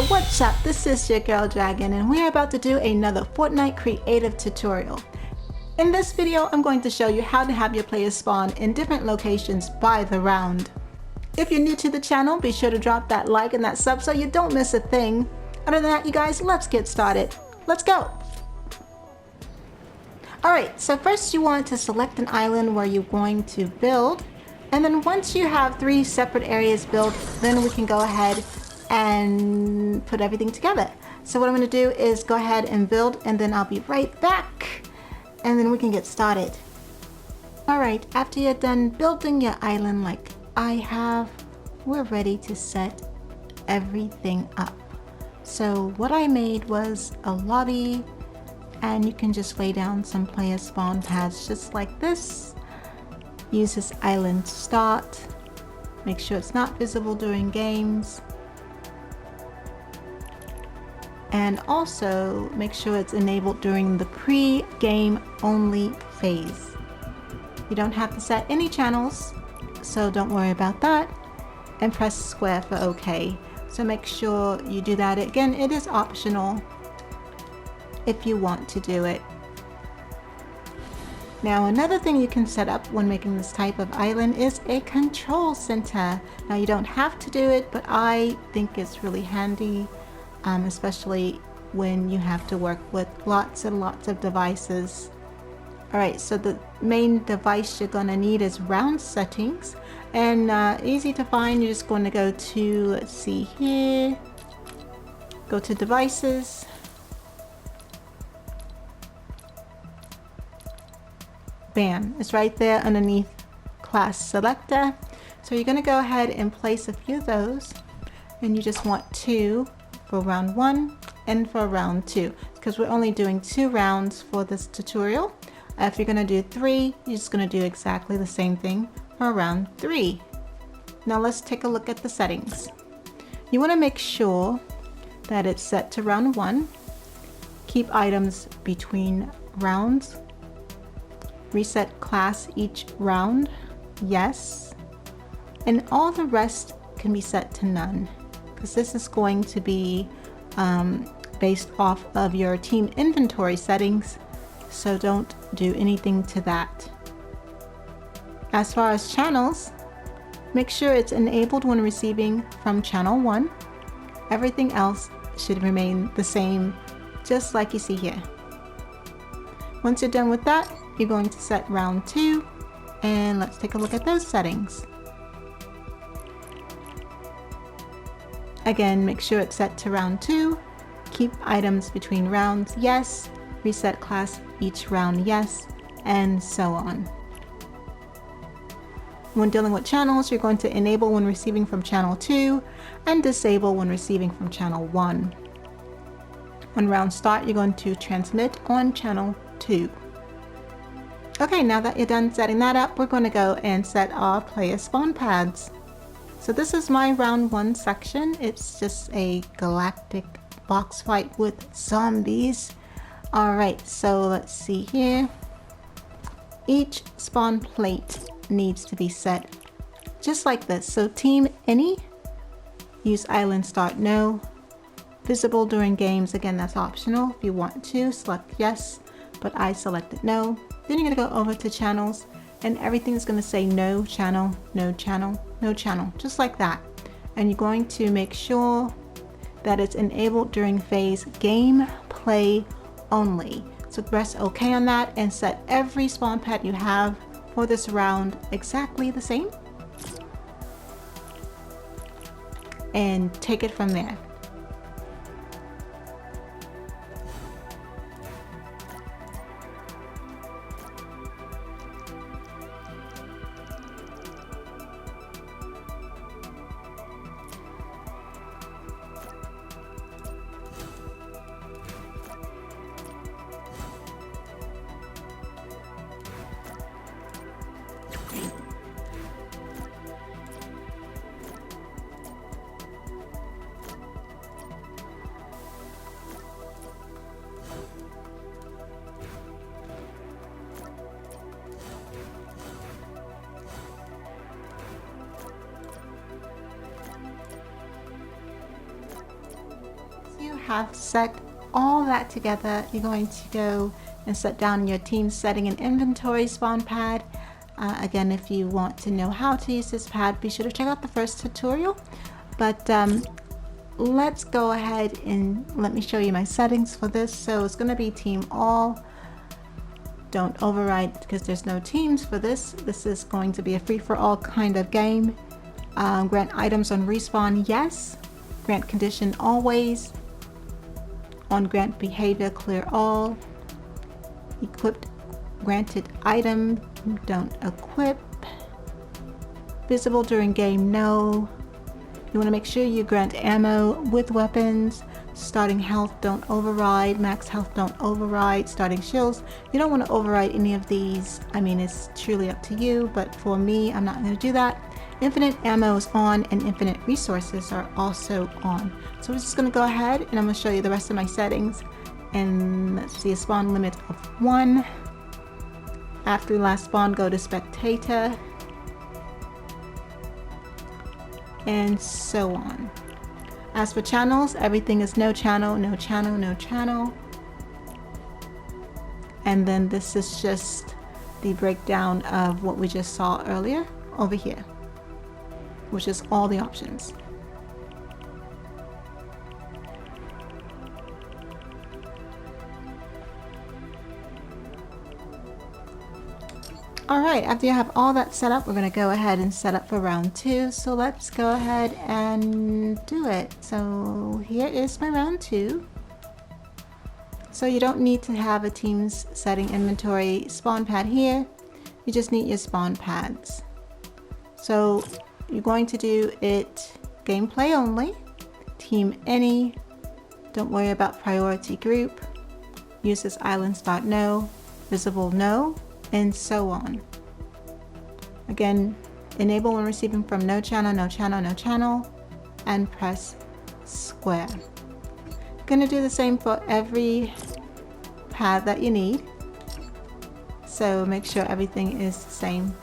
What's up? This is your girl Dragon and we're about to do another Fortnite creative tutorial. In this video, I'm going to show you how to have your players spawn in different locations by the round. If you're new to the channel, be sure to drop that like and that sub so you don't miss a thing. Other than that, you guys, let's get started. Let's go! Alright, so first you want to select an island where you're going to build. And then once you have 3 separate areas built, then we can go ahead and put everything together. So what I'm going to do is go ahead and build, and then I'll be right back and then we can get started. Alright, after you're done building your island like I have, we're ready to set everything up. So what I made was a lobby, and you can just lay down some player spawn pads just like this. Use this island start. Make sure it's not visible during games. And also make sure it's enabled during the pre-game only phase. You don't have to set any channels, so don't worry about that. And press square for OK. So make sure you do that. Again, it is optional if you want to do it. Now another thing you can set up when making this type of island is a control center. Now you don't have to do it, but I think it's really handy. Especially when you have to work with lots and lots of devices. Alright, so the main device you're going to need is round settings, and easy to find. You're just going to go to, let's see here, go to devices, bam, it's right there underneath class selector. So you're going to go ahead and place a few of those, and you just want 2 for round 1 and for round 2, because we're only doing 2 rounds for this tutorial. If you're going to do 3, you're just going to do exactly the same thing for round 3. Now let's take a look at the settings. You want to make sure that it's set to round 1. Keep items between rounds. Reset class each round, yes. And all the rest can be set to none, because this is going to be based off of your team inventory settings, so don't do anything to that. As far as channels, make sure it's enabled when receiving from channel 1. Everything else should remain the same, just like you see here. Once you're done with that, you're going to set round 2, and let's take a look at those settings. Again, make sure it's set to round 2. Keep items between rounds, yes. Reset class each round, yes, and so on. When dealing with channels, you're going to enable when receiving from channel 2 and disable when receiving from channel 1. When rounds start, you're going to transmit on channel 2. Okay, now that you're done setting that up, we're going to go and set our player spawn pads. So this is my round 1 section. It's just a galactic box fight with zombies. Alright, so let's see here. Each spawn plate needs to be set just like this. So team any, use island start no. Visible during games, again that's optional. If you want to, select yes, but I selected no. Then you're going to go over to channels, and everything's going to say no channel, no channel, no channel, just like that. And you're going to make sure that it's enabled during phase gameplay only. So press OK on that and set every spawn pad you have for this round exactly the same. And take it from there. have set all that together, you're going to go and set down your team setting and inventory spawn pad. Again, if you want to know how to use this pad, be sure to check out the first tutorial. But let's go ahead and let me show you my settings for this. So it's going to be team all. Don't override because there's no teams for this. This is going to be a free-for-all kind of game. Grant items on respawn, yes. Grant condition, always. On grant behavior, clear all. Equipped granted item, don't equip. Visible during game, no. You want to make sure you grant ammo with weapons. Starting health, don't override. Max health, don't override. Starting shields, you don't want to override any of these. I mean, it's truly up to you, but for me, I'm not going to do that. Infinite ammo is on and infinite resources are also on. So we're just going to go ahead and I'm going to show you the rest of my settings. And let's see, a spawn limit of 1. After last spawn, go to spectator. And so on. As for channels, everything is no channel, no channel, no channel. And then this is just the breakdown of what we just saw earlier over here, which is all the options. Alright, after you have all that set up, we're going to go ahead and set up for round 2. So let's go ahead and do it. So here is my round 2. So you don't need to have a team's setting inventory spawn pad here. You just need your spawn pads. So you're going to do it gameplay only, team any, don't worry about priority group, use this island start no, visible no, and so on. Again, enable when receiving from no channel, no channel, no channel, and press square. Gonna do the same for every pad that you need. So make sure everything is the same.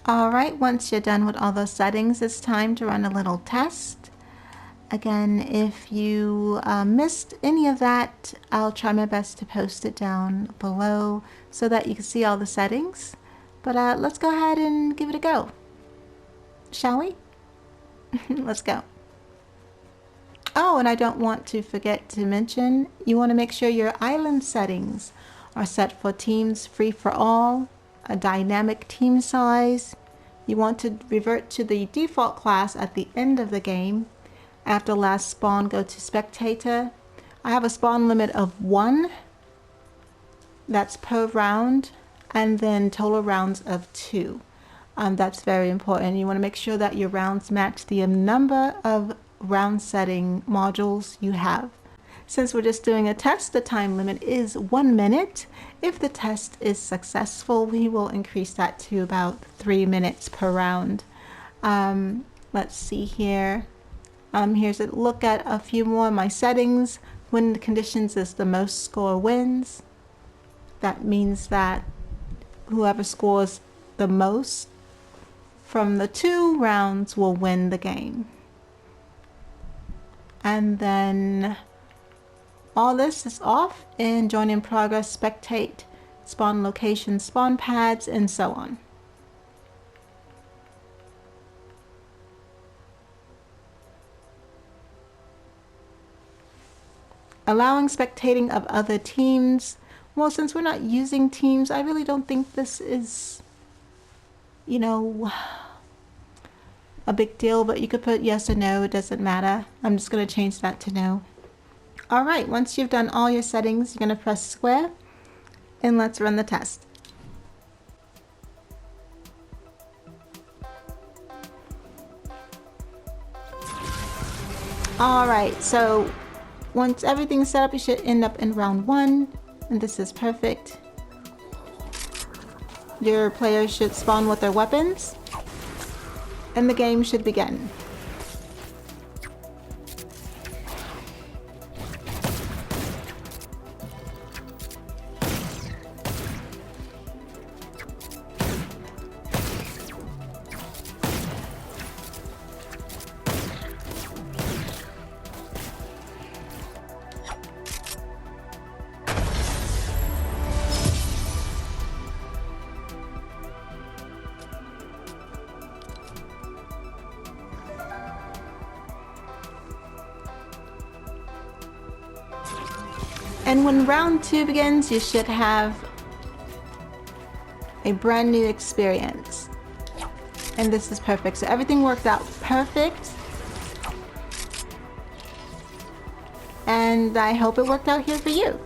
Alright, once you're done with all those settings, it's time to run a little test. Again, if you missed any of that, I'll try my best to post it down below so that you can see all the settings. But let's go ahead and give it a go. Shall we? Let's go. Oh, and I don't want to forget to mention, you want to make sure your island settings are set for teams free for all, a dynamic team size. You want to revert to the default class at the end of the game. After last spawn, go to spectator. I have a spawn limit of 1. That's per round, and then total rounds of 2. That's very important. You want to make sure that your rounds match the number of round setting modules you have. Since we're just doing a test, the time limit is 1 minute. If the test is successful, we will increase that to about 3 minutes per round. Let's see here. Here's a look at a few more of my settings. When the conditions is the most score wins. That means that whoever scores the most from the 2 rounds will win the game. And then all this is off in join in progress, spectate, spawn location, spawn pads, and so on. Allowing spectating of other teams. Well, since we're not using teams, I really don't think this is, you know, a big deal, but you could put yes or no, it doesn't matter. I'm just going to change that to no. Alright, once you've done all your settings, you're going to press square, and let's run the test. Alright, so once everything's set up, you should end up in round 1, and this is perfect. Your players should spawn with their weapons, and the game should begin. And when round 2 begins, you should have a brand new experience. And this is perfect. So everything worked out perfect. And I hope it worked out here for you.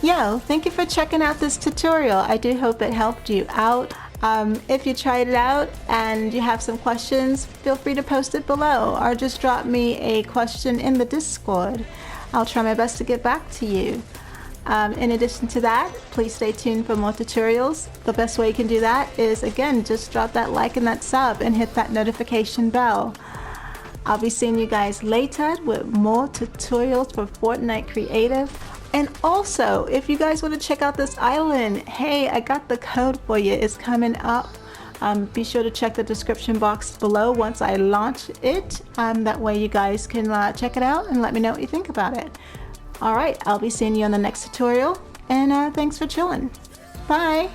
Yo, thank you for checking out this tutorial. I do hope it helped you out. If you tried it out and you have some questions, feel free to post it below or just drop me a question in the Discord. I'll try my best to get back to you. In addition to that, please stay tuned for more tutorials. The best way you can do that is, again, just drop that like and that sub and hit that notification bell. I'll be seeing you guys later with more tutorials for Fortnite Creative. And also, if you guys want to check out this island, hey, I got the code for you. It's coming up. Be sure to check the description box below once I launch it. That way you guys can check it out and let me know what you think about it. Alright, I'll be seeing you on the next tutorial. And thanks for chilling. Bye!